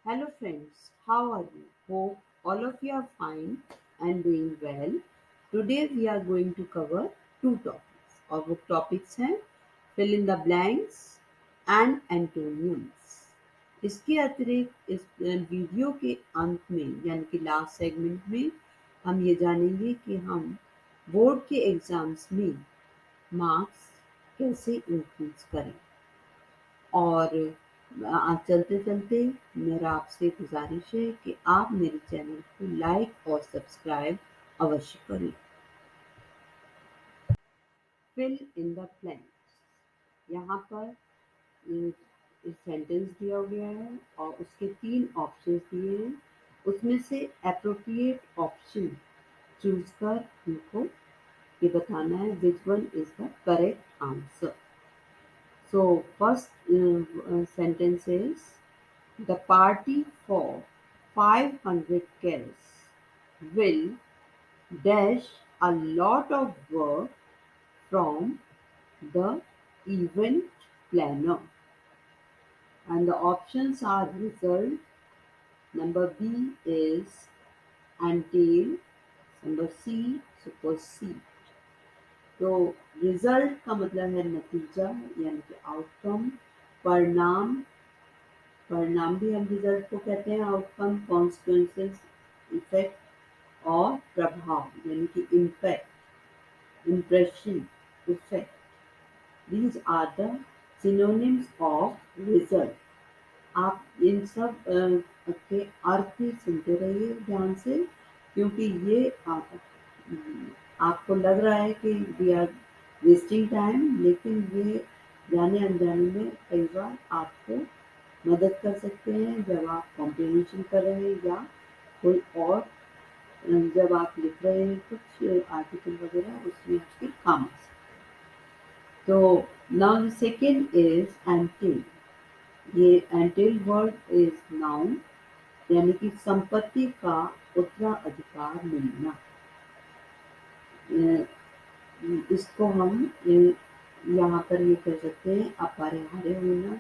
Hello friends, how are you? Hope all of you are fine and doing well. Today we are going to cover two topics. Our topics हैं fill in the blanks and antonyms. इसके अतिरिक्त इस video के अंत में यानी कि last segment में हम ये जानेंगे कि हम बोर्ड के एग्जाम्स में मार्क्स कैसे इंक्रीज करें। और आज चलते चलते मेरा आपसे गुजारिश है कि आप मेरे चैनल को लाइक और सब्सक्राइब अवश्य करें। Fill in the blanks. यहाँ पर एक सेंटेंस दिया गया है और उसके 3 ऑप्शंस दिए हैं। उसमें से एप्रोप्रिएट ऑप्शन चूज कर उनको ये बताना है which one is the correct answer. So first sentence is the party for 500 kids will dash a lot of work from the event planner, and the options are result. Number B is entail. Number C supersede. तो result का मतलब है नतीजा यानी कि outcome. परिणाम परिणाम भी हम रिजल्ट को कहते हैं। आउटकम, कॉन्सिक्वेंसेस, इफेक्ट और प्रभाव यानी कि impact, impression, effect. These are the synonyms of result. आप इन सब के अर्थ ही सुनते रहिए ध्यान से, क्योंकि ये आपको लग रहा है कि वी आर वेस्टिंग टाइम, लेकिन ये जाने अनजाने में कई बार आपको मदद कर सकते हैं जब आप कॉम्प्रिहेंशन कर रहे हैं या कोई और जब आप लिख रहे हैं कुछ आर्टिकल वगैरह, उसमें आपके काम आ सकते। तो now the second is until. ये एंटिल वर्ड इज नाउन यानी कि संपत्ति का उत्तराधिकार मिलना। इसको हम यहाँ पर ये कह सकते हैं अपरिहार्य होना,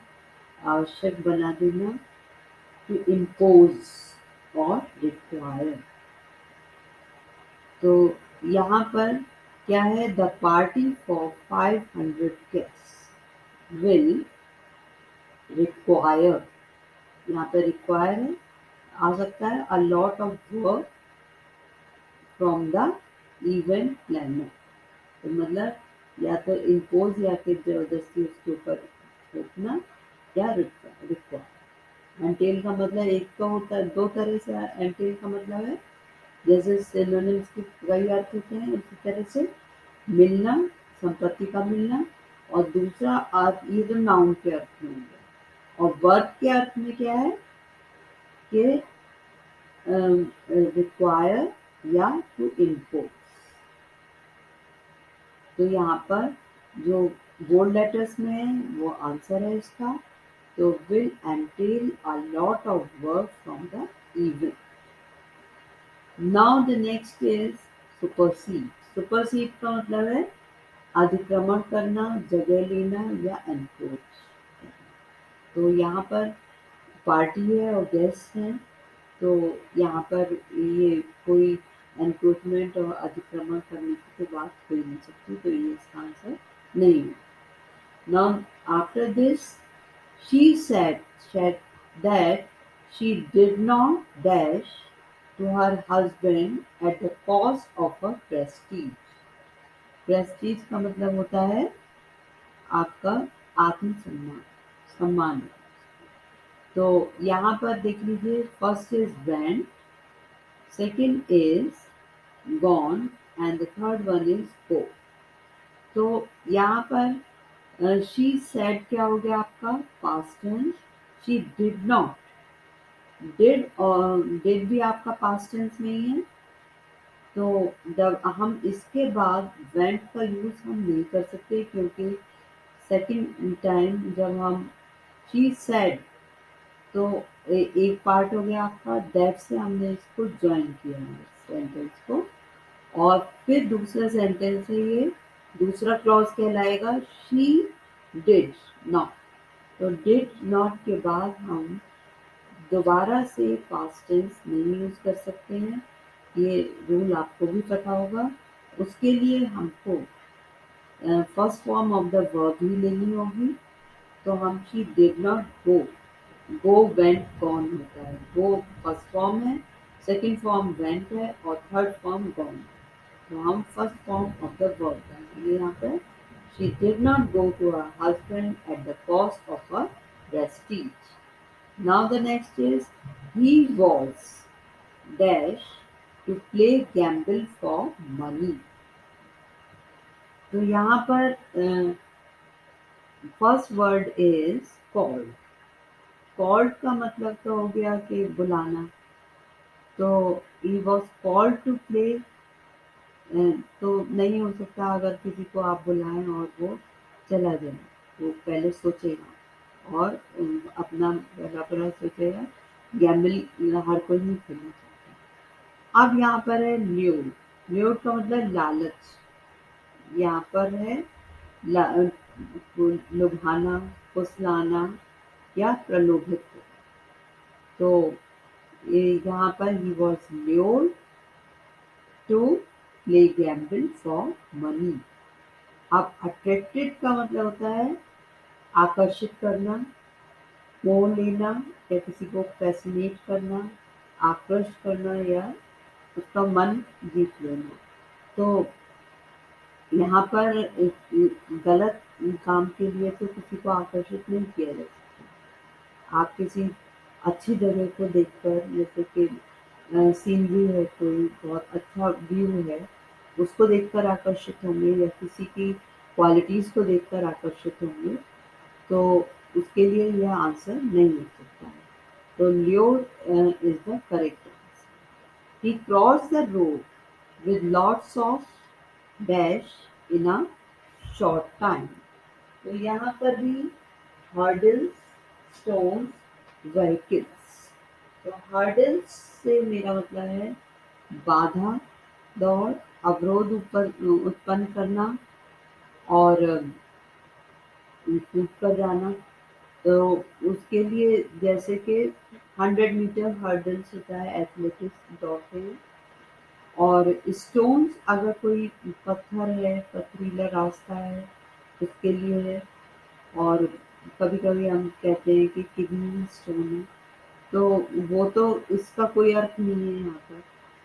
आवश्यक बना देना, टू इम्पोज और रिक्वायर। तो यहाँ पर क्या है, the party for 500 guests will require. यहाँ पर रिक्वायर है, आ सकता है a lot of work from the event planner. तो मतलब या तो इम्पोज या फिर जबरदस्ती उसके ऊपर थोपना या रिक्वायर। एंटेल का मतलब एक तो होता है, दो तरह से एंटेल का मतलब है, जैसे सिनोनिम्स के कई अर्थ होते हैं उसी तरह से मिलना, संपत्ति का मिलना। और दूसरा अर्थ ये तो नाउन के अर्थ में हो गया। और वर्ब के अर्थ में क्या है कि रिक्वायर या टू इम्पोज। तो यहाँ पर जो बोल्ड लेटर्स में है वो आंसर है इसका। तो will entail a lot of work from the event. Now the next is supersede. Supersede का मतलब है अतिक्रमण करना, जगह लेना या एनक्रोच। तो यहाँ पर पार्टी है और गेस्ट हैं, तो यहाँ पर ये कोई एनक्रोचमेंट और अतिक्रमण करने की तो बात हो ही नहीं सकती, तो ये इसका आंसर नहीं है। Now after this, she said that she did not dash to her husband at the cost of her prestige. Prestige का मतलब होता है आपका आत्मसम्मान, सम्मान। तो यहाँ पर देख लीजिए, first is went, second is gone and the third one is go. तो यहाँ पर शी सेड क्या हो गया आपका past tense. She did not, did भी आपका पास्ट टेंस में ही है। तो जब हम इसके बाद वेंट का यूज हम नहीं कर सकते, क्योंकि सेकंड टाइम जब हम शी सेड तो एक पार्ट हो गया आपका, दैट से हमने इसको ज्वाइन किया है सेंटेंस को। और फिर दूसरा सेंटेंस है ये, दूसरा क्लॉज कहलाएगा शी डिड नॉट। तो डिड नॉट के बाद हम दोबारा से पास्ट टेंस नहीं यूज़ कर सकते हैं, ये रूल आपको भी पता होगा। उसके लिए हमको first form of the verb ही लेनी होगी। तो हम she did not go, go went gone होता है, गो फर्स्ट फॉर्म है, सेकंड फॉर्म वेंट है और थर्ड फॉर्म गॉन। तो हम first form of the verb करेंगे यहाँ पर। She did not go to her husband at the cost of her prestige. Now the next is he was dash to play gamble for money. तो यहाँ पर first word is called. Called का मतलब तो हो गया कि बुलाना। तो he was called to play, तो नहीं हो सकता अगर किसी को आप बुलाएं और वो चला जाए, वो पहले सोचेगा और अपना पहला पूरा सोचेगा। गैम्बल हर कोई नहीं खेलना चाहता। अब यहाँ पर है ल्यूड। ल्यूड का मतलब लालच। यहाँ पर है लुभाना, फुसलाना या प्रलोभित। तो ये यहाँ पर he was lured to play gamble for money. अब अट्रैक्टेड का मतलब होता है आकर्षित करना, मोह लेना या किसी को फैसिनेट करना, आकृष्ट करना या उसका मन जीत लेना। तो यहाँ पर गलत काम के लिए तो किसी को आकर्षित नहीं किया जा सकता। आप किसी अच्छी जगह को देखकर, जैसे कि सीनरी है, कोई बहुत अच्छा व्यू है, उसको देखकर आकर्षित होंगे या किसी की क्वालिटीज को देखकर आकर्षित होंगे, तो उसके लिए यह आंसर नहीं हो सकता है। तो lure is the correct answer. He cross the road with lots of dash in a short time. तो यहाँ पर भी हर्डल्स, स्टोन्स, व्हीकल्स। तो हर्डल्स से मेरा मतलब है बाधा, दौड़, अवरोध उत्पन्न करना और कूद कर जाना। तो उसके लिए जैसे कि 100 मीटर हर्डल्स होता है, एथलेटिक्स दौड़ते हैं। और स्टोन्स अगर कोई पत्थर है, पथरीला रास्ता है, उसके लिए है। और कभी कभी हम कहते हैं कि किडनी स्टोन है, तो वो तो इसका कोई अर्थ नहीं है यहाँ पर।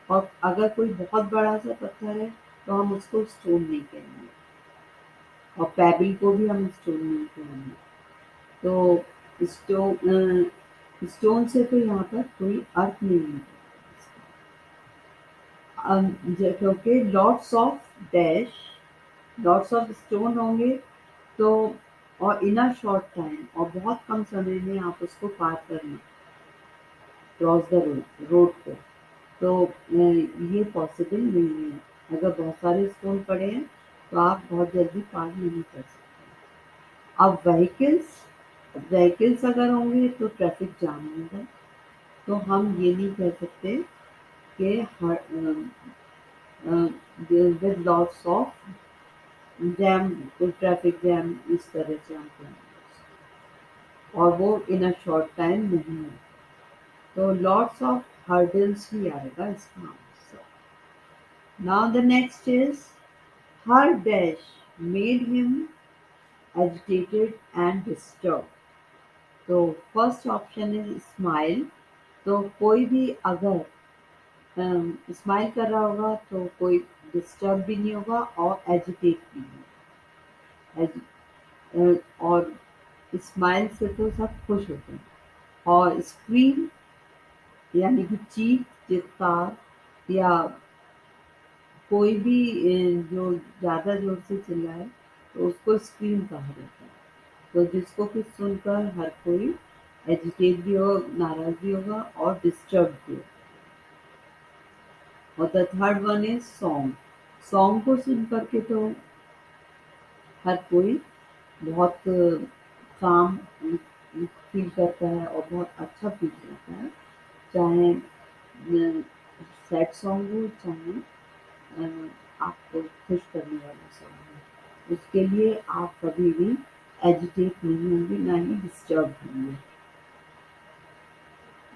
और अगर कोई बहुत बड़ा सा पत्थर है तो हम उसको स्टोन नहीं कहेंगे, और पेबल को भी हम स्टोन नहीं कहेंगे। तो स्टोन से तो यहाँ पर कोई अर्थ नहीं है। क्योंकि lots of dash, lots of stone होंगे तो, और इन अ शॉर्ट टाइम, और बहुत कम समय में आप उसको पार करना, क्रॉस द रोड, रोड को। तो ये पॉसिबल नहीं है। अगर बहुत सारे स्टोन पड़े हैं तो आप बहुत जल्दी पार नहीं कर सकते। अब व्हीकल्स, व्हीकल्स अगर होंगे तो ट्रैफिक जाम होगा। तो हम ये नहीं कह सकते कि with lots of jam, traffic jam इस तरह से हम कहेंगे, और वो इन अ शॉर्ट टाइम नहीं है। तो लॉट्स ऑफ हर्डल्स ही आएगा इसका answer. Now the next is her dash made him agitated and disturbed। तो फर्स्ट ऑप्शन इज स्माइल। तो कोई भी अगर स्माइल कर रहा होगा तो कोई डिस्टर्ब भी नहीं होगा और एजिटेट भी नहीं और स्माइल से तो सब खुश होते हैं। और स्क्रीम यानी कि चीख, चित्कार या कोई भी जो ज़्यादा जोर से चिल्लाए तो उसको स्क्रीम कहा जाता है। तो जिसको कि सुनकर हर कोई एजिटेट भी हो, नाराज भी होगा और डिस्टर्ब भी होगा। और the third one is song. Song को सुन करके तो हर कोई बहुत काम फील करता है और बहुत अच्छा फील करता है, चाहे सैड सॉन्ग हो, चाहे आपको खुश करने वाला सॉन्ग हो। उसके लिए आप कभी भी एजिटेट नहीं होंगे, ना ही डिस्टर्ब होंगे।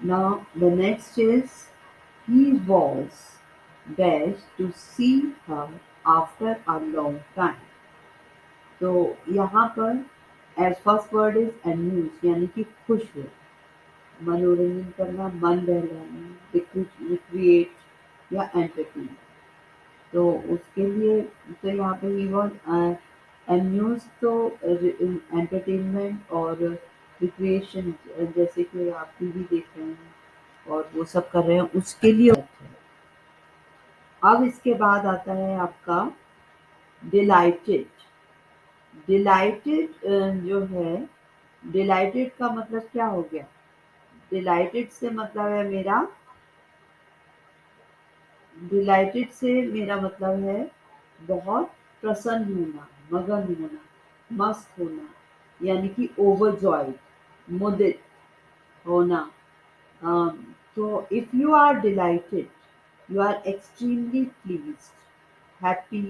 Now the next is he was dash to see her after a long time. तो यहाँ पर as first word is amuse यानी कि खुश हो, मनोरंजन करना, मन बहलाना, रिक्रिएट या एंटरटेन। तो उसके लिए तो यहाँ पे ही वर्ड अम्यूज तो एंटरटेनमेंट और रिक्रिएशन, जैसे कि आप टीवी देख रहे हैं और वो सब कर रहे हैं उसके लिए होता है। अब इसके बाद आता है आपका डिलाइटेड। डिलाइटेड जो है, डिलाइटेड का मतलब क्या हो गया? डिलाइटेड से मतलब है मेरा डिलाइटेड से मेरा मतलब है बहुत प्रसन्न होना, मगन होना, मस्त होना, यानी कि ओवरजॉयड, मुदित होना। तो if you are delighted, you are extremely pleased, happy,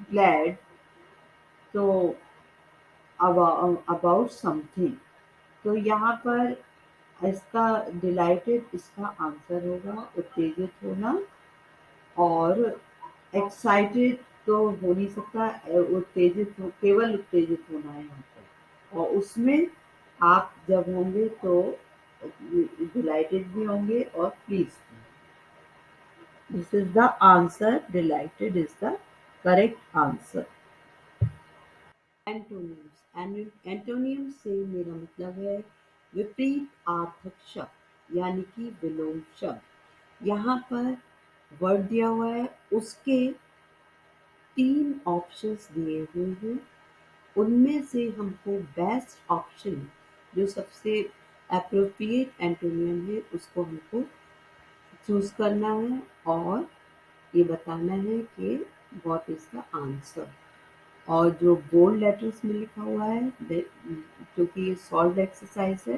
glad, तो अबाउट समथिंग। तो यहाँ पर इसका डिलाइटेड इसका आंसर होगा उत्तेजित होना, और एक्साइटेड तो हो नहीं सकता, उत्तेजित हो, केवल उत्तेजित होना है यहाँ पर। और उसमें आप जब होंगे तो डिलाइटेड भी होंगे और प्लीज भी। This is the answer, dilated is the correct answer. Antonyms, antonym से मेरा मतलब है विपरीत आर्थक शब्द यानी कि विलोम शब्द। यहाँ पर वर्ड दिया हुआ है, उसके 3 ऑप्शंस दिए हुए हैं, उनमें से हमको बेस्ट ऑप्शन जो सबसे एप्रोप्रिएट एंटोनियम है उसको हमको चूज करना है और ये बताना है कि व्हाट इज द आंसर। और जो बोल्ड लेटर्स में लिखा हुआ है, क्योंकि ये सॉल्व एक्सरसाइज है,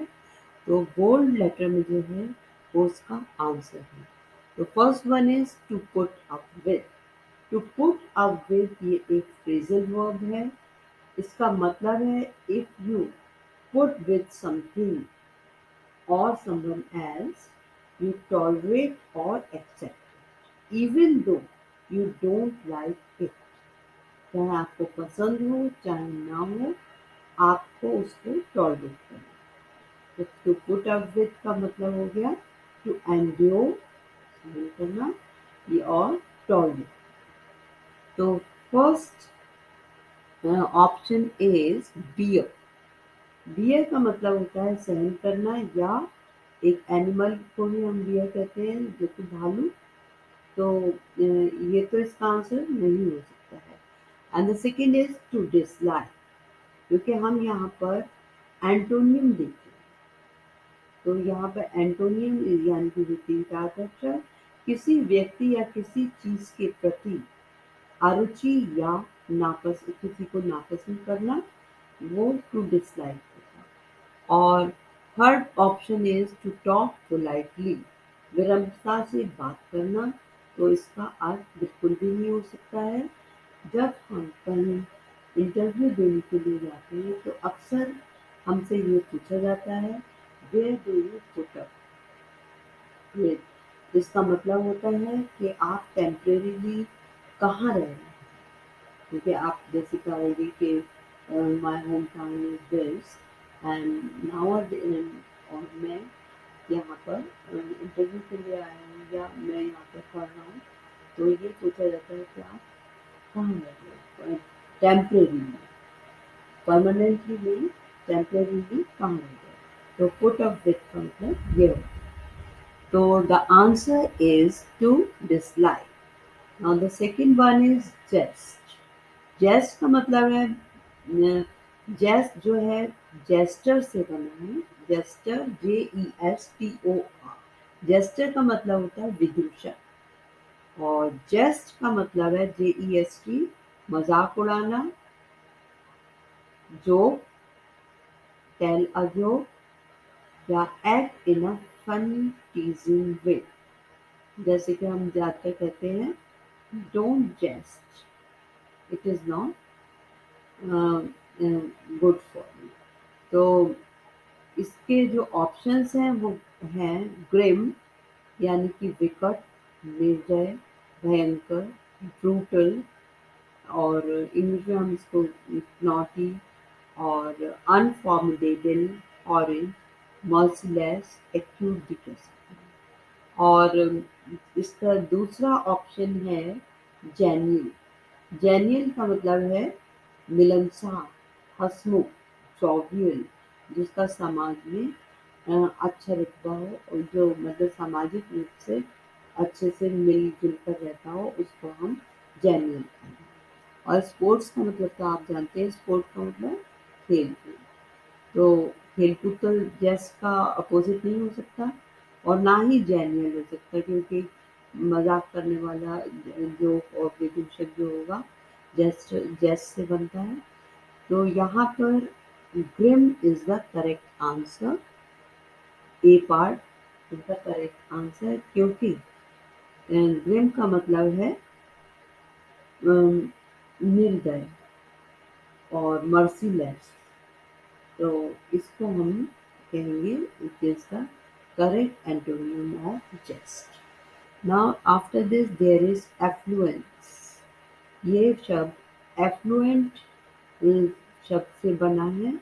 तो बोल्ड लेटर में जो है वो उसका आंसर है। तो first one is to put up with. To put up with ये एक फ्रेजल वर्ब है। इसका मतलब है if you put with something or someone else, you tolerate or accept it, even though you don't like it। चाहे आपको पसंद हो चाहे ना हो, आपको उसको टॉलरेट करना। तो टू पुट अप विद का मतलब हो गया टू एंड्योर, सहन करना, और टॉलरेट। तो first option is bear. Bear का मतलब होता है सहन करना, या एक एनिमल को भी हम बियर कहते हैं जो कि भालू। तो ये तो इसका आंसर नहीं हो सकता है। And the second is to dislike, क्योंकि हम यहाँ पर एंटोनियम देखते हैं। तो यहाँ पर एंटोनियम यानी कि विपरीत आकर्षण, किसी व्यक्ति या किसी चीज के प्रति अरुचि या किसी को नापसंद करना, वो टू डिसलाइक होगा। और third option is to talk politely, विनम्रता से बात करना। तो इसका अर्थ बिल्कुल भी नहीं हो सकता है। जब हम कहीं इंटरव्यू देने के लिए जाते हैं तो अक्सर हमसे ये पूछा जाता है, where do you put up with. इसका मतलब होता है कि आप टेम्परेरीली कहाँ रह रहे हैं। क्योंकि आप जैसे कहोगे कि my home town is this and now, और मैं यहाँ पर इंटरव्यू के लिए आया हूँ या मैं यहाँ पर पढ़ रहा हूँ, तो ये पूछा जाता है कि आप कहाँ रह रहे हो, टेम्परेरीली, परमानेंटली नहीं, टेम्परेरीली कहाँ रह रहे हो। तो पुट अप विद का मतलब ये होता है। तो the answer is to dislike. Now the second one is jest. Jest का मतलब है, जेस्ट जो है जेस्टर से बना है, जेस्टर, JESTOR। जेस्टर का मतलब होता है विदूषक, और जेस्ट का मतलब है JEST, मजाक उड़ाना, जोक, टेल अ जोक, या act in a funny teasing way. जैसे कि हम जाकर कहते हैं don't jest, it is not good for you. तो इसके जो ऑप्शंस हैं वो हैं ग्रिम यानी कि विकट, निर्दय, भयंकर, ब्रूटल, और इंग्लिश में हम इसको नॉटी और अनफॉर्मिडेबल, ऑरेंज, मर्सीलेस, एक्यूट भी कह सकते हैं। और इसका दूसरा ऑप्शन है जेन्युइन। जेन्युइन का मतलब है मिलनसार, हंसमुख, जॉवियल, जिसका समाज में अच्छा रुतबा हो और जो मतलब सामाजिक रूप से अच्छे से मिल-जुल कर रहता हो, उसको हम जेन्युइन कहेंगे। और स्पोर्ट्स का मतलब तो आप जानते हैं, स्पोर्ट का मतलब खेल-कूद। तो खेल-कूद तो जेस्ट का अपोज़िट नहीं हो सकता और ना ही जेन्युइन हो सकता, क्योंकि मज़ाक करने वाला जोक और विदूषक जो होगा जेस्ट से बनता है। तो यहाँ पर grim is the correct answer, A part is the correct answer, क्योंकि ग्रिम का मतलब है अम, निर्दय और मर्सीलेस। तो इसको हम कहेंगे it is the correct antonym of jest. Now after this there is affluence. ये शब्द एफ्लुएंट शब्द से बना है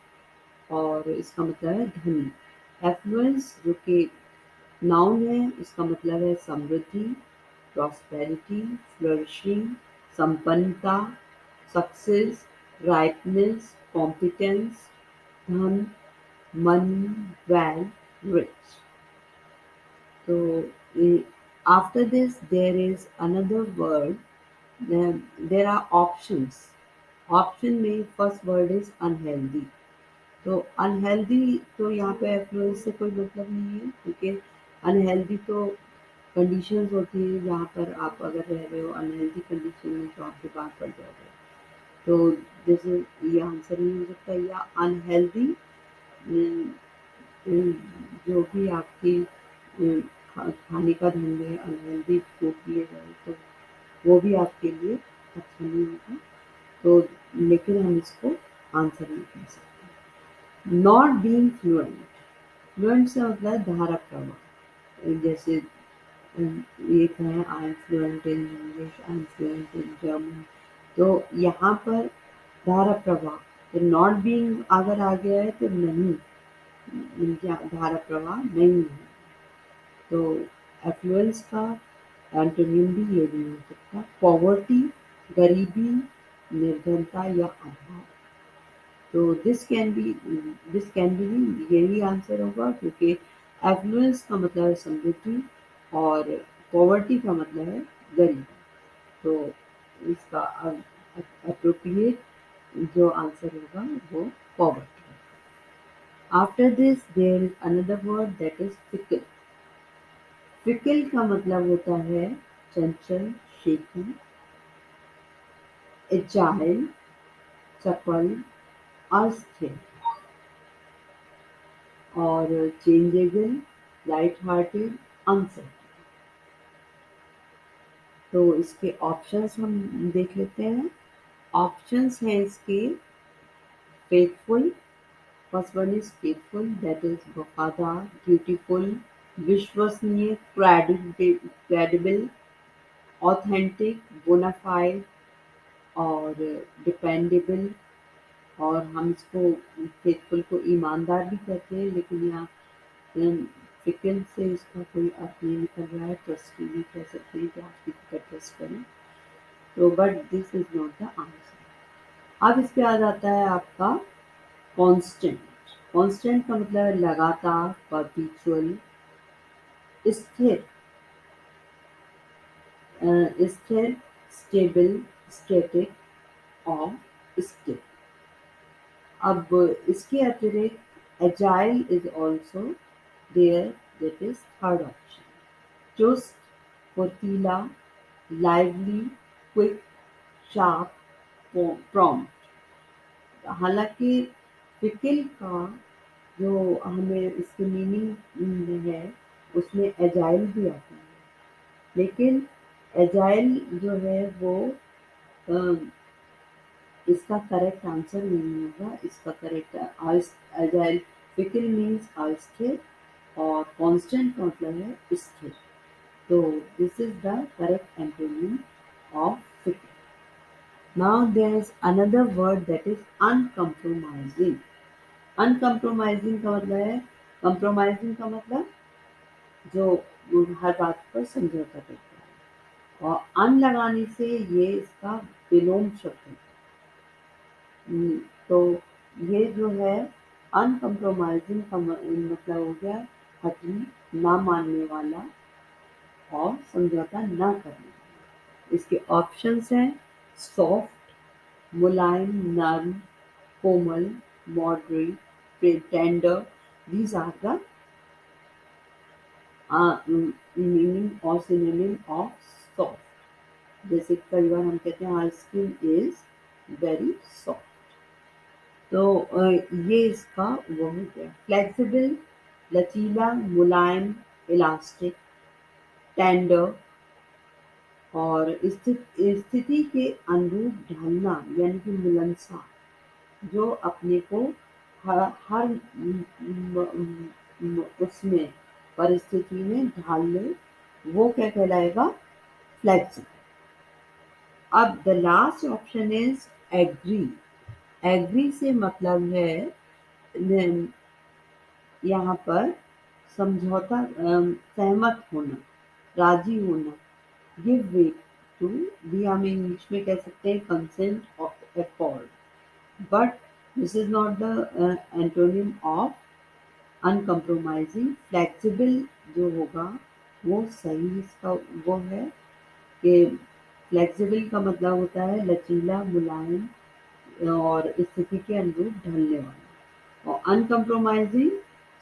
और इसका मतलब है धनी। एफ्लुएंस जो कि नाउन है, इसका मतलब है समृद्धि, प्रॉस्पेरिटी, फ्लरिशिंग, संपन्नता, सक्सेस, राइटनेस, कॉम्पिटेंस, धन, money, wealth, rich. So after this, there is another word. There are options. Option में फर्स्ट वर्ड इज अनहेल्दी। तो अनहेल्दी तो यहाँ पे एफ्लुएंस से कोई मतलब नहीं है, क्योंकि अनहेल्दी तो कंडीशंस होती है जहाँ पर आप अगर रह रहे हो अनहेल्दी कंडीशन में तो आप बीमार पड़ जाओगे। तो जैसे ये आंसर नहीं हो सकता, या अनहेल्दी जो भी आपकी खाने का ढंग है, अनहेल्दी फूड लिए जाए तो वो भी आपके लिए अच्छा नहीं होगा। तो लेकिन हम इसको आंसर नहीं कह सकते। नॉट बीइंग फ्लुएंट, फ्लुएंट से मतलब है धारा प्रवाह। जैसे एक है I am fluent in English, I am fluent in German. तो यहाँ पर धारा प्रवाह, तो नॉट बीइंग अगर आ गया है तो नहीं, धारा प्रवाह नहीं है। तो एफ्लुएंस का एंटोनिम भी ये नहीं हो सकता। पॉवर्टी, गरीबी, निर्धनता या अभाव। तो दिस कैन बी यही आंसर होगा, क्योंकि एफ्लुएंस का मतलब है समृद्धि और पॉवर्टी का मतलब है गरीबी। तो इसका अप्रोप्रिएट जो आंसर होगा वो poverty. After this there is another word that is fickle. Fickle का मतलब होता है चंचल, शेखी, एजाइल, चपल, अस्थिर, और चेंजेबल, लाइट हार्टेड, अनसर्टेन। तो इसके ऑप्शंस हम देख लेते हैं। ऑप्शंस हैं इसके faithful, first one is faithful, that is वफादार, ब्यूटीफुल, विश्वसनीय, क्रेडिबल, ऑथेंटिक, बोनाफाइड, और डिपेंडेबल। और हम इसको फेथफुल को ईमानदार भी कहते हैं, लेकिन यहाँ फिकल से इसका कोई अर्थ नहीं निकल रहा है, ट्रस्टी भी कह सकते हैं कि आप किसी पर ट्रस्ट करें। तो but this is not the answer. अब इसके बाद आता है आपका कांस्टेंट। कांस्टेंट का मतलब है लगातार, परपेचुअल, स्थिर, स्थिर, स्टेबल, स्टैटिक और स्टिल। अब इसके अतिरिक्त agile is also there, that is third option. चुस्त, फुर्तीला, लाइवली, क्विक, शार्प, प्रॉम्प्ट। हालांकि फिकल का जो हमें इसकी मीनिंग है उसमें एजाइल भी आता है, लेकिन एजाइल जो है वो अ, इसका करेक्ट आंसर नहीं होगा। इसका करेक्ट एजाइल, फिकल मीन्स अस्थिर, और कांस्टेंट का मतलब है स्थिर। तो this is the correct antonym of fit. Now there is another word that is uncompromising. Uncompromising का मतलब है, कंप्रोमाइजिंग का मतलब जो हर बात पर समझौता करता है, और अन लगाने से ये इसका विलोम शब्द है। तो ये जो है अनकम्प्रोमाइजिंग का मतलब हो गया हठी, ना मानने वाला और समझौता ना करने वाला। इसके ऑप्शंस हैं सॉफ्ट, मुलायम, नर्म, कोमल, moderate, tender. These are the meaning or synonym of soft। जैसे कई बार हम कहते हैं our skin is very soft। तो ये इसका वो हो गया। फ्लेक्सिबल, लचीला, मुलायम, इलास्टिक, टेंडर। और स्थिति के अनुरूप ढलना यानी कि मिलनसार, जो अपने को हर उसमें परिस्थिति में ढाल ले, वो क्या कहलाएगा? फ्लेक्सिबल। अब the last option is agree. Agree से मतलब है यहाँ पर समझौता, सहमत होना, राजी होना, गिव वे टू, भी हम इंग्लिश में कह सकते हैं consent of accord. But this is not the antonym of uncompromising. Flexible जो होगा वो सही इसका वो है कि फ्लेक्सिबल का मतलब होता है लचीला, मुलायम और स्थिति के अनुरूप ढलने वाला। और अनकम्प्रोमाइजिंग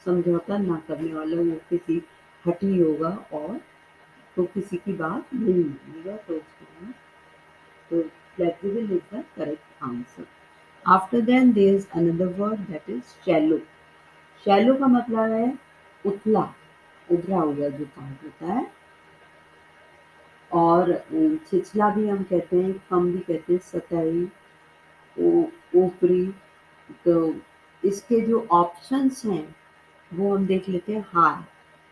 समझौता ना करने वाला, वो किसी हठी होगा और तो किसी की बात नहीं मानेगा, तो उसको हम तो flexible is the correct answer। After then there is another word that is shallow। Shallow का मतलब है उथला, उभरा हुआ जो पार्ट होता है। और छिछला भी हम कहते हैं, कम भी कहते हैं, सतही, ऊपरी। तो इसके जो ऑप्शंस हैं वो हम देख लेते हैं। हाई,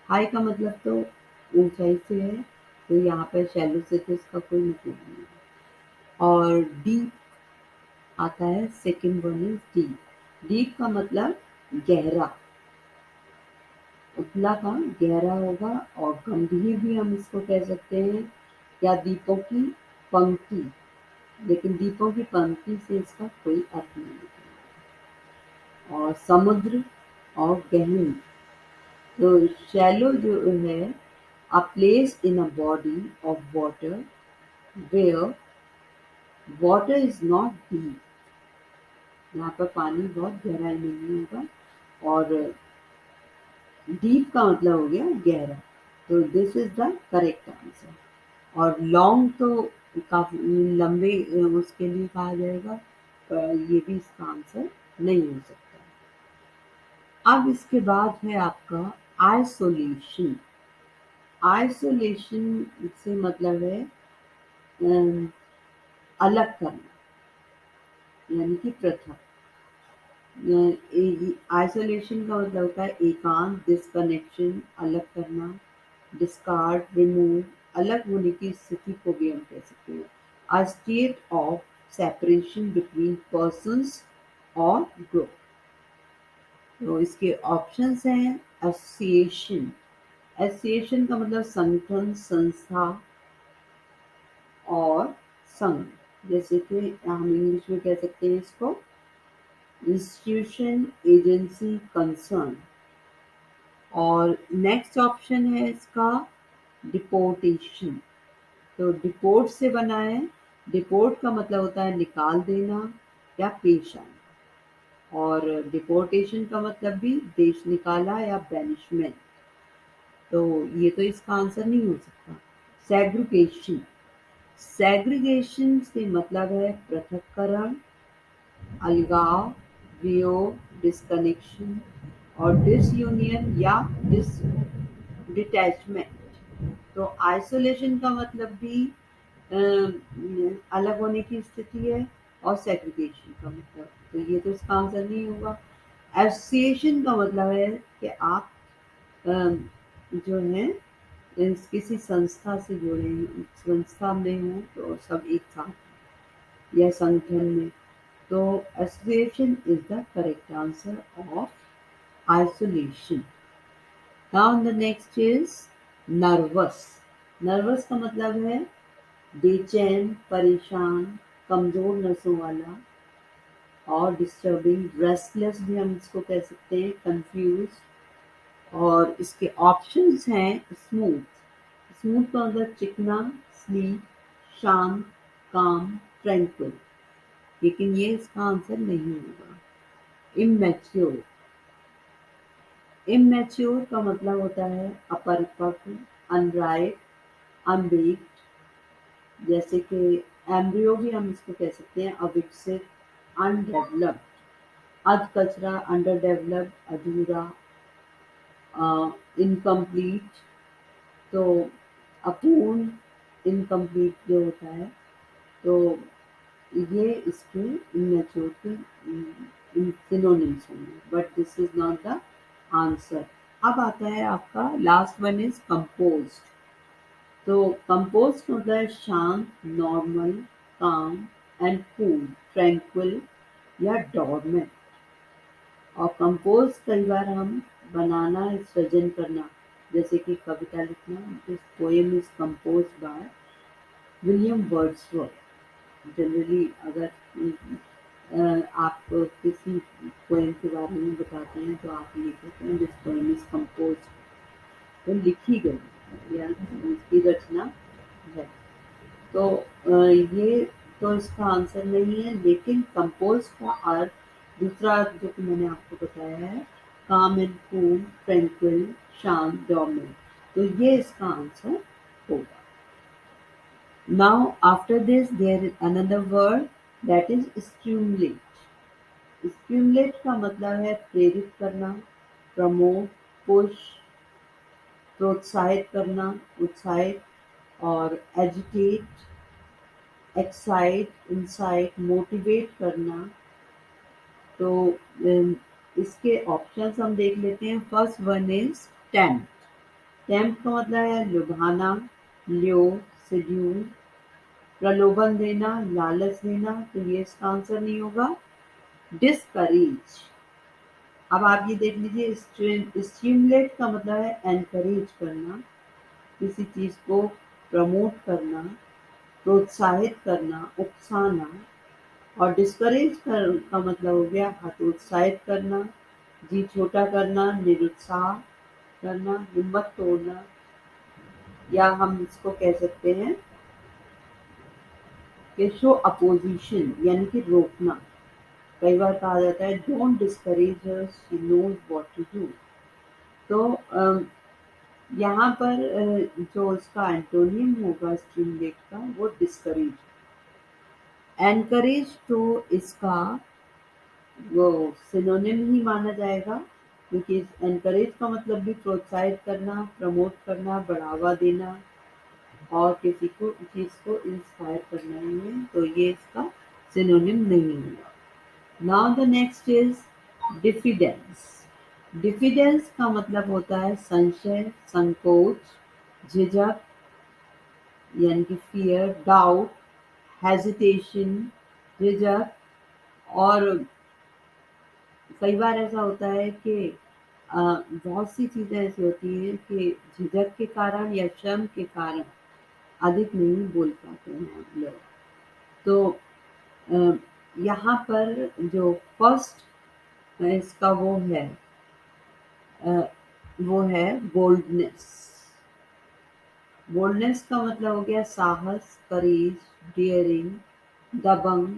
हाई का मतलब तो ऊंचाई से है, तो यहाँ पर शैलो से तो इसका कोई मतलब नहीं है। और डीप आता है, second one is deep. Deep का मतलब गहरा, उतला का गहरा होगा। और गंभीर भी हम इसको कह सकते हैं, या दीपों की पंक्ति, लेकिन दीपों की पंक्ति से इसका कोई अर्थ नहीं निकलेगा। और समुद्र और गहन। तो शैलो जो है a place in a body of water where water is not deep. यहाँ पर पानी बहुत गहराई में नहीं होगा। और डीप का मतलब हो गया गहरा। तो this is the correct answer. और लॉन्ग तो काफी लंबे उसके लिए कहा जाएगा, ये भी इसका आंसर नहीं हो सकता। अब इसके बाद है आपका आइसोलेशन। आइसोलेशन से मतलब है अम, अलग करना यानी कि पृथक। आइसोलेशन का मतलब होता है एकांत, डिस्कनेक्शन, अलग करना, डिस्कार्ड, रिमूव, अलग होने की स्थिति को भी हम कह सकते हैं। A state of separation between persons और ग्रुप। तो इसके ऑप्शंस हैं एसोसिएशन। एसोसिएशन का मतलब संगठन, संस्था और संघ। जैसे कि हम इंग्लिश में कह सकते हैं इसको इंस्टीट्यूशन, एजेंसी, कंसर्न। और नेक्स्ट ऑप्शन है इसका डिपोर्टेशन। तो डिपोर्ट से बना है। डिपोर्ट का मतलब होता है निकाल देना या पेश आना। और डिपोर्टेशन का मतलब भी देश निकाला या बैनिशमेंट। तो ये तो इसका आंसर नहीं हो सकता। सेग्रीगेशन। सेग्रीगेशन से मतलब है पृथक्करण, अलगाव, वियोग, डिस्कनेक्शन और डिसयूनियन या डिटैचमेंट। तो आइसोलेशन का मतलब भी अलग होने की स्थिति है, और सेग्रीगेशन का मतलब, तो ये तो इसका आंसर नहीं होगा। एसोसिएशन का मतलब है कि आप जो हैं किसी संस्था से जुड़े हैं, संस्था में हों तो सब एक साथ या संगठन में, तो association is the correct answer of isolation. Now the next is nervous. Nervous का मतलब है बेचैन, परेशान, कमजोर नसों वाला, और डिस्टर्बिंग, रेस्टलेस भी हम इसको कह सकते हैं, कंफ्यूज। और इसके ऑप्शंस हैं स्मूथ। स्मूथ का मतलब चिकना, स्लीप, शांत, काम, ट्रैंक्विल। लेकिन ये इसका आंसर नहीं होगा। इमैच्योर। इमैच्योर का मतलब होता है अपरिपक्व, अनराइप, अनबेक्ड। जैसे कि एम्ब्रियो भी हम इसको कह सकते हैं, अविकसित, अनडेवलप्ड। अध कचरा, अंडर डेवलप्ड, अधूरा, इनकम्प्लीट। तो अपूर्ण, इनकम्प्लीट जो होता है, तो ये इसके इमेच्योर के सिनोनिम्स होंगे, but this is not the answer. अब आता है आपका लास्ट वन इज कंपोज्ड। तो कंपोज्ड होता है शांत, नॉर्मल, काम एंड कूल, ट्रैंक्विल या डोरमेंट। और कंपोज कई बार हम बनाना, सृजन करना, जैसे कि कविता लिखना। This poem is compose by William Wordsworth. Generally अगर आप किसी पोएम के बारे में बताते हैं तो आप ये कहते हैं दिस पोएम इज कंपोज, तो लिखी गई या उसकी रचना है। तो ये तो इसका आंसर नहीं है, लेकिन कंपोज का अर्थ, दूसरा अर्थ जो कि मैंने आपको बताया है, काम एंड कूल, ट्रैंक्विल, शांत, डोरमेंट। तो ये इसका आंसर होगा। Now after this there is another word that is stimulate. Stimulate का मतलब है प्रेरित करना, प्रमोट, पुश, प्रोत्साहित करना, उत्साहित, और एजिटेट, एक्साइट, इंसाइट, मोटिवेट करना। तो इसके ऑप्शंस हम देख लेते हैं। First one is tempt. Tempt का मतलब है लुभाना, ल्योर, सेड्यूल, प्रलोभन देना, लालच देना। तो ये इसका आंसर नहीं होगा। डिस्करेज। अब आप ये देख लीजिए, स्टिमुलेट का मतलब है एनकरेज करना, किसी चीज को प्रमोट करना, प्रोत्साहित करना, उकसाना। और डिस्करेज का मतलब हो गया हतोत्साहित करना, जी छोटा करना, निरुत्साह करना, हिम्मत तोड़ना। या हम इसको कह सकते हैं कि शो अपोजिशन, यानी कि रोकना। कई बार कहा जाता है don't discourage her, she knows what to do. तो यहाँ पर जो इसका एंटोनियम होगा स्टिमुलेट का, वो डिस्करेज। एनकरेज तो इसका वो सिनोनिम ही माना जाएगा, क्योंकि एनकरेज का मतलब भी प्रोत्साहित करना, प्रमोट करना, बढ़ावा देना, और किसी को चीज को इंस्पायर करना ही है। तो ये इसका सिनोनिम नहीं होगा। Now the next is diffidence. Diffidence का मतलब होता है संशय, संकोच, झिझक, यानी कि फियर, डाउट, हेजिटेशन, झिझक। और कई बार ऐसा होता है कि बहुत सी चीजें ऐसी होती हैं कि झिझक के कारण या शर्म के कारण अधिक नहीं बोल पाते हैं हम लोग। तो यहाँ पर जो फर्स्ट इसका अ, वो है बोल्डनेस। बोल्डनेस का मतलब हो गया साहस, करेज, डियरिंग, दबंग,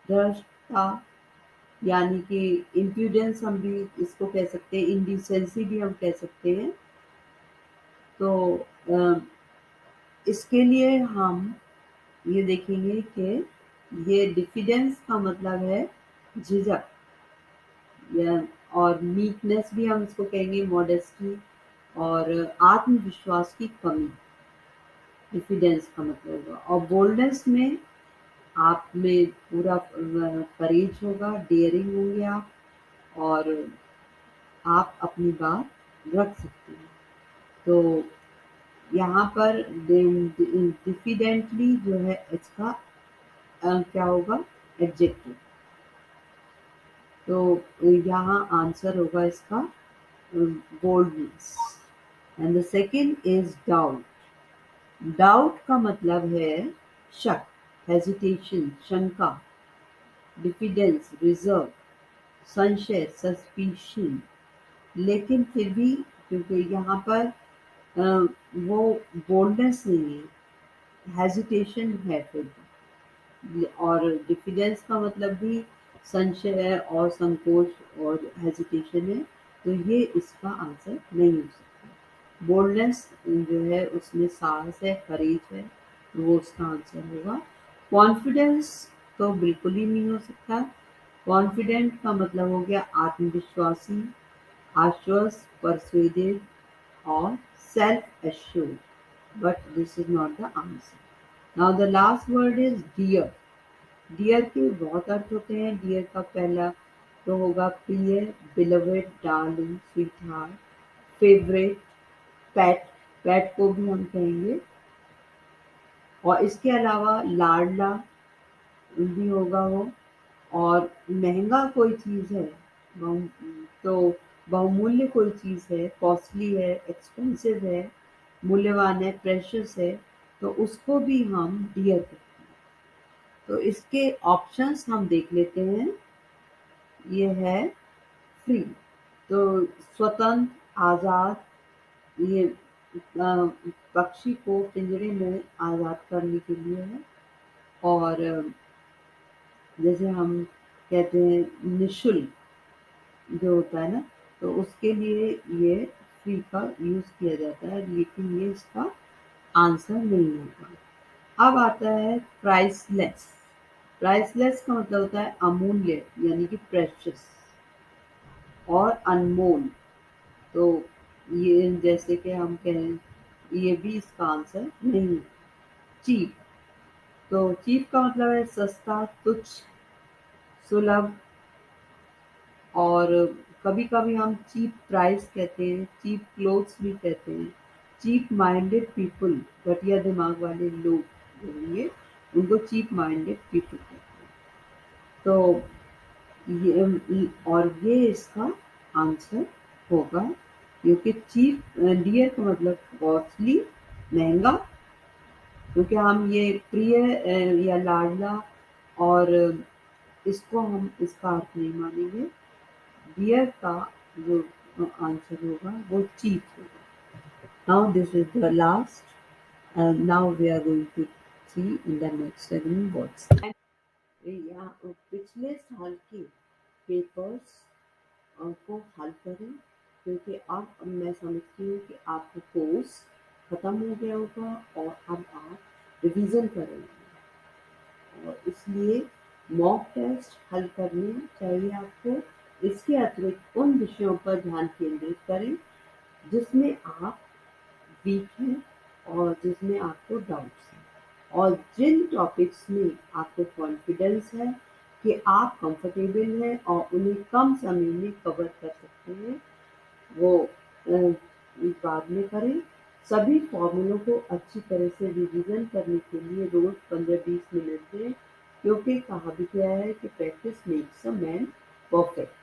धृष्टता, यानी कि इम्प्रूडेंस हम भी इसको कह सकते हैं, इंडिसेंसी भी हम कह सकते हैं। तो अ, इसके लिए हम ये देखेंगे कि ये डिफिडेंस का मतलब है झिझक, या और मीकनेस भी हम इसको कहेंगे, मॉडेस्टी, और आत्मविश्वास की कमी। डिफिडेंस का मतलब होगा। और बोल्डनेस में आप में पूरा करेज होगा, डेयरिंग होंगे आप, और आप अपनी बात रख सकते हैं। तो यहाँ पर डिफिडेंटली जो है इसका क्या होगा, एडजेक्टिव। तो यहाँ आंसर होगा इसका boldness. And the second is doubt. Doubt का मतलब है शक, हेजिटेशन, शंका, डिफिडेंस, रिजर्व, संशय, सस्पिशन। लेकिन फिर भी क्योंकि यहाँ पर वो बोल्डनेस नहीं है, हेजिटेशन है फिर भी। और डिफिडेंस का मतलब भी संशय है और संकोच और हेजिटेशन है, तो ये इसका आंसर नहीं हो सकता। बोल्डनेस जो है उसमें साहस है, करेज है, तो वो उसका आंसर होगा। कॉन्फिडेंस तो बिल्कुल ही नहीं हो सकता। कॉन्फिडेंट का मतलब हो गया आत्मविश्वासी, आश्वस्त, persuaded or self-assured. But this is not the answer. Now the last word is dear. Dear के बहुत अर्थ होते हैं। डियर का पहला तो होगा प्रिय, beloved, darling, sweetheart, favourite, pet, pet को भी हम कहेंगे। और इसके अलावा लाडला भी होगा वो। और महंगा कोई चीज़ है, तो बहुमूल्य कोई चीज़ है, कॉस्टली है, एक्सपेंसिव है, मूल्यवान है, प्रेशियस है, तो उसको भी हम डियर कहते हैं। तो इसके ऑप्शंस हम देख लेते हैं। ये है फ्री, तो स्वतंत्र, आज़ाद, ये पक्षी को पिंजरे में आज़ाद करने के लिए है। और जैसे हम कहते हैं निशुल्क जो होता है ना, तो उसके लिए ये फ्री का यूज़ किया जाता है, लेकिन ये इसका आंसर नहीं होगा। अब आता है प्राइसलेस। प्राइसलेस का मतलब होता है अमूल्य, यानी कि प्रेशियस और अनमोल। तो ये जैसे कि हम कहें, ये भी इसका आंसर नहीं है। चीप, तो चीप का मतलब है सस्ता, तुच्छ, सुलभ। और कभी-कभी हम चीप प्राइस कहते हैं, चीप क्लोथ्स भी कहते हैं। चीप माइंडेड पीपल, घटिया दिमाग वाले लोग जो होंगे, उनको चीप माइंडेड पीपल कहते हैं। तो ये इसका आंसर होगा, क्योंकि चीप, डियर का मतलब कॉस्टली, महंगा। क्योंकि हम ये प्रिय या लाडला और इसको हम इसका अर्थ नहीं मानेंगे। डियर का जो आंसर होगा वो चीप होगा। Now this is the last, now we are going to see in the next segment what's या पिछले साल के पेपर्स को हल करें, क्योंकि अब मैं समझती हूँ कि आपका कोर्स ख़त्म हो गया होगा और अब आप रिवीजन करेंगे। और इसलिए मॉक टेस्ट हल करने चाहिए आपको। इसके अतिरिक्त उन विषयों पर ध्यान केंद्रित करें जिसमें आप वीक हैं और जिसमें आपको डाउट्स हैं, और जिन टॉपिक्स में आपको कॉन्फिडेंस है कि आप कंफर्टेबल हैं और उन्हें कम समय में कवर कर सकते हैं, वो बाद में करें। सभी फॉर्मूलों को अच्छी तरह से रिवीजन करने के लिए रोज 15-20 मिनट दें, क्योंकि कहा भी गया है कि practice makes a man perfect.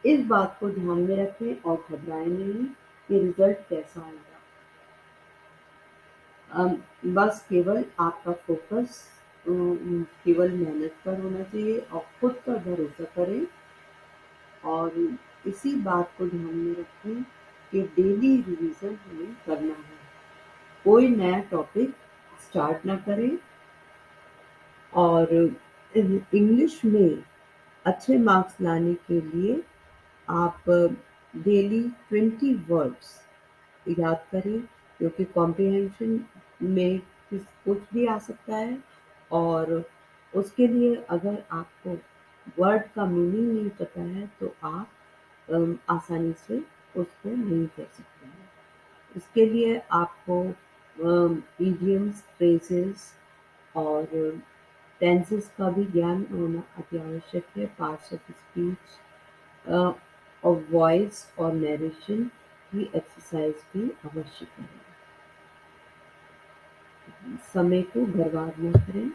इस बात को ध्यान में रखें और घबराएं नहीं कि रिजल्ट कैसा आएगा। बस केवल आपका फोकस केवल मेहनत पर होना चाहिए और खुद पर भरोसा करें। और इसी बात को ध्यान में रखें कि डेली रिवीजन हमें करना है। कोई नया टॉपिक स्टार्ट ना करें। और इंग्लिश में अच्छे मार्क्स लाने के लिए आप डेली 20 वर्ड्स याद करें, क्योंकि कॉम्प्रिहेंशन में कुछ भी आ सकता है। और उसके लिए अगर आपको वर्ड का मीनिंग नहीं पता है तो आप आसानी से उसको नहीं कर सकते हैं। इसके लिए आपको इडियम्स, फ्रेजेस और टेंसेस का भी ज्ञान होना अति आवश्यक है। पार्ट्स ऑफ स्पीच और वॉइस और नरेशन की एक्सरसाइज भी अवश्य करें। समय को बर्बाद न करें।